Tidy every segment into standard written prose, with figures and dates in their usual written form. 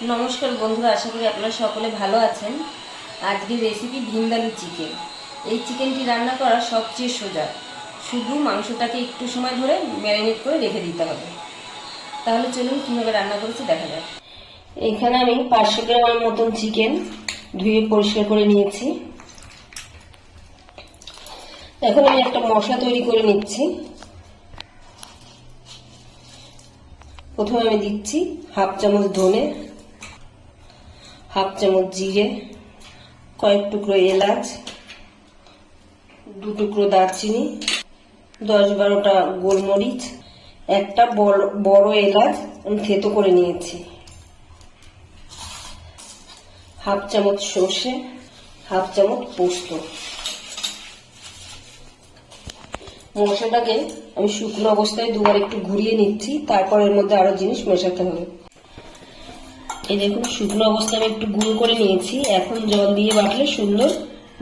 নমস্কার বন্ধুরা, আশা করি আপনারা সকলে ভালো আছেন। আজকের রেসিপি ভিন্দালু চিকেন। এই চিকেনটি রান্না করা সবচেয়ে সোজা, শুধু মাংসটাকে একটু সময় ধরে ম্যারিনেট করে রেখে দিতে হবে। তাহলে চলুন কীভাবে রান্না করেছি দেখা যাক। এখানে আমি 500 গ্রামের মতন চিকেন ধুয়ে পরিষ্কার করে নিয়েছি। এখন আমি একটা মশলা তৈরি করে নিচ্ছি। প্রথমে আমি দিচ্ছি হাফ চামচ ধনে, হাফ চামচ জিরে, কয়েক টুকরো এলাচ, 2 টুকরো দারচিনি, 10-12টা গোলমরিচ, একটা বড় এলাচ আমি থেতো করে নিয়েছি, হাফ চামচ সর্ষে, হাফ চামচ পোস্ত। মশলাটাকে আমি শুকনো অবস্থায় দুবার একটু ঘুরিয়ে নিচ্ছি, তারপর এর মধ্যে আরো জিনিস মেশাতে হবে। এই দেখুন, শুকনো অবস্থায় আমি একটু গুঁড়ো করে নিয়েছি। এখন জল দিয়ে বাটলে সুন্দর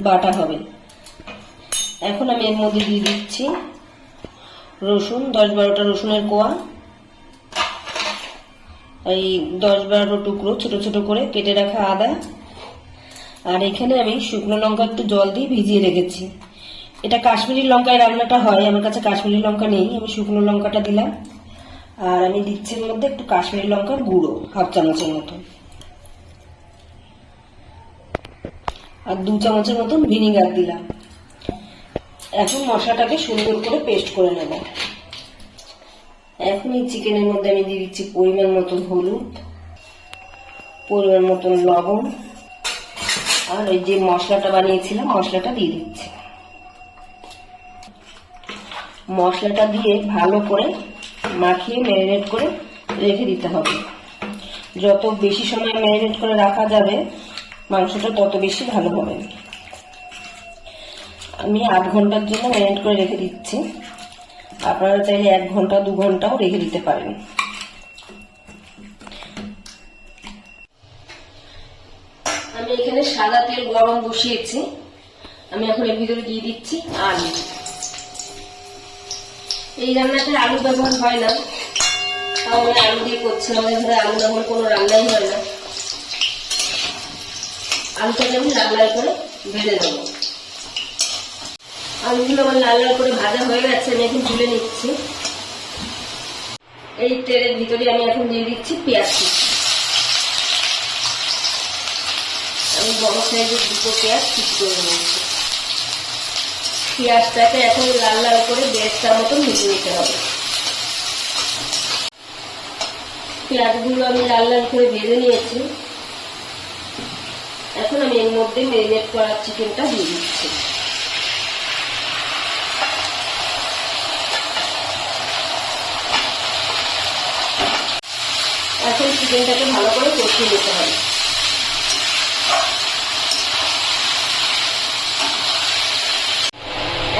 বাটা হবে। এখন আমি এর মধ্যে দিয়ে দিচ্ছি রসুন, 10-12টা রসুনের কোয়া, এই 10-12 টুকরো ছোট ছোট করে কেটে রাখা আদা, আর এখানে আমি শুকনো লঙ্কা একটু জল দিয়ে ভিজিয়ে রেখেছি। এটা কাশ্মীরি লঙ্কায় রান্নাটা হয়, আমার কাছে কাশ্মীরি লঙ্কা নেই, আমি শুকনো লঙ্কাটা দিলাম। আর আমি দিচ্ছি এর মধ্যে একটু কাশ্মীরি লঙ্কার গুঁড়ো, হাফ চামচের মতো, আর 2 চামচের মতন ভিনিগার দিলাম। এখন মশলাটাকে সুন্দর করে পেস্ট করে নেব। এখন এই চিকেনের মধ্যে আমি দিয়ে দিচ্ছি পরিমাণ মতন হলুদ, পরিমাণ মতন লবণ, আর ওই যে মশলাটা বানিয়েছিলাম মশলাটা দিয়ে দিচ্ছি। মশলাটা দিয়ে ভালো করে মাখিয়ে ম্যারিনেট করে রেখে দিতে হবে। যত বেশি সময় ম্যারিনেট করে রাখা যাবে মাংসটা তত বেশি ভালো হবে। আমি 8 ঘন্টার জন্য ম্যারিনেট করে রেখে দিচ্ছি। আপনারা চাইলে 1 ঘন্টা 2 ঘন্টাও রেখে দিতে পারেন। আমি এখানে সাদা তেল গরম বসিয়েছি। আমি এখন এর ভিতরে দিয়ে দিচ্ছি আলু। এই রান্নাতে আলু ব্যবহার হয় না, তাহলে আলু দিয়ে করছি। আমাদের ঘরে আলু ব্যবহার কোনো রান্নাই হয় না। আলুটাকে আমি লাল লাল করে ভেজে দেবো। আলুগুলো আমার লাল লাল করে ভাজা হয়ে গেছে, আমি এখন তুলে নিচ্ছি। এই তেলের ভিতরে আমি এখন দিয়ে দিচ্ছি পেঁয়াজ কুচি। আমি বড় সাইজের 2টো পেঁয়াজ কুচি করে নিচ্ছি। পেঁয়াজটাকে এখন লাল লাল করে বেরেস্তার মতো ভেজে নিতে হবে। পেঁয়াজগুলো আমি লাল লাল করে ভেজে নিয়েছি। এখন আমি এর মধ্যে ম্যারিনেট করা চিকেনটা দিয়ে দিচ্ছি। এখন চিকেনটাকে ভালো করে কষিয়ে নিতে হবে।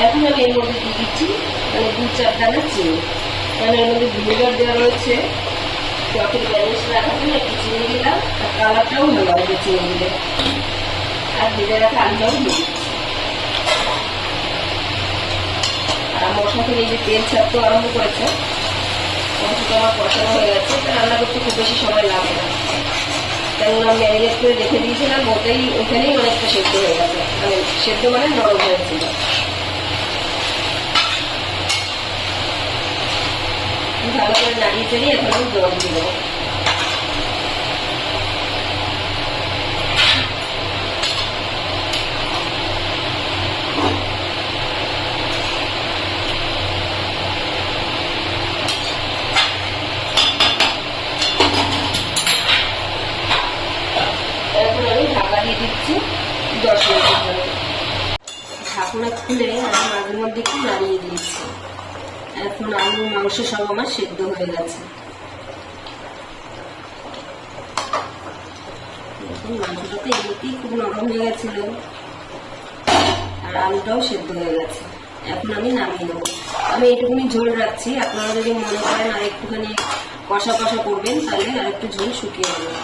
এখন আমি এর মধ্যে দিয়ে দিচ্ছি 2-4 দানা চিনি, কারণ এর মধ্যে ভিনেগার দেওয়া রয়েছে। টকের ব্যালেন্স রাখার জন্য একটু চিনি দিলাম, আর কালারটাও ভালো হবে চিনি দিলে। আর ভেজে রাখা আলুটাও দিয়ে দিচ্ছি। আর মশলা থেকে এই যে তেল ছাড়তে আরম্ভ করেছে, মশলাটা আমার কষানো হয়ে গেছে। রান্না করতে খুব বেশি সময় লাগে না, কেননা ম্যারিনেট করে রেখে দিয়েছিলাম, ওখানেই অনেকটা সেদ্ধ হয়ে গেছে। মানে সেদ্ধ মানে নরম হয়েছিল। ভালো করে নাড়িয়ে চাড়িয়ে এখন আমি জল দিয়ে দেবো। এখন আমি ঢাকা দিয়ে দিচ্ছি 10 মিনিটের জন্য। ঢাকনা খুলে আমি মাঝে মধ্যে একটু নাড়িয়ে দিচ্ছি। এখন আলু মাংস সব আমার সেদ্ধ হয়ে গেছে। মাংসটাতে এমনিতেই খুব নরম হয়ে গেছিল, আর আলুটাও সেদ্ধ হয়ে গেছে। এখন আমি নামিয়ে নেবো। আমি এইটুকুনি ঝোল রাখছি। আপনারা যদি মনে করেন আর একটুখানি কষা কষা করবেন, তাহলে আর একটু ঝোল শুকিয়ে দেবেন।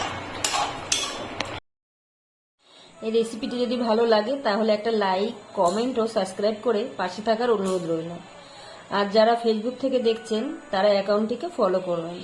এই রেসিপিটি যদি ভালো লাগে তাহলে একটা লাইক, কমেন্ট ও সাবস্ক্রাইব করে পাশে থাকার অনুরোধ রইল। আর যারা ফেসবুক থেকে দেখছেন তারা অ্যাকাউন্টটিকে ফলো করবেন।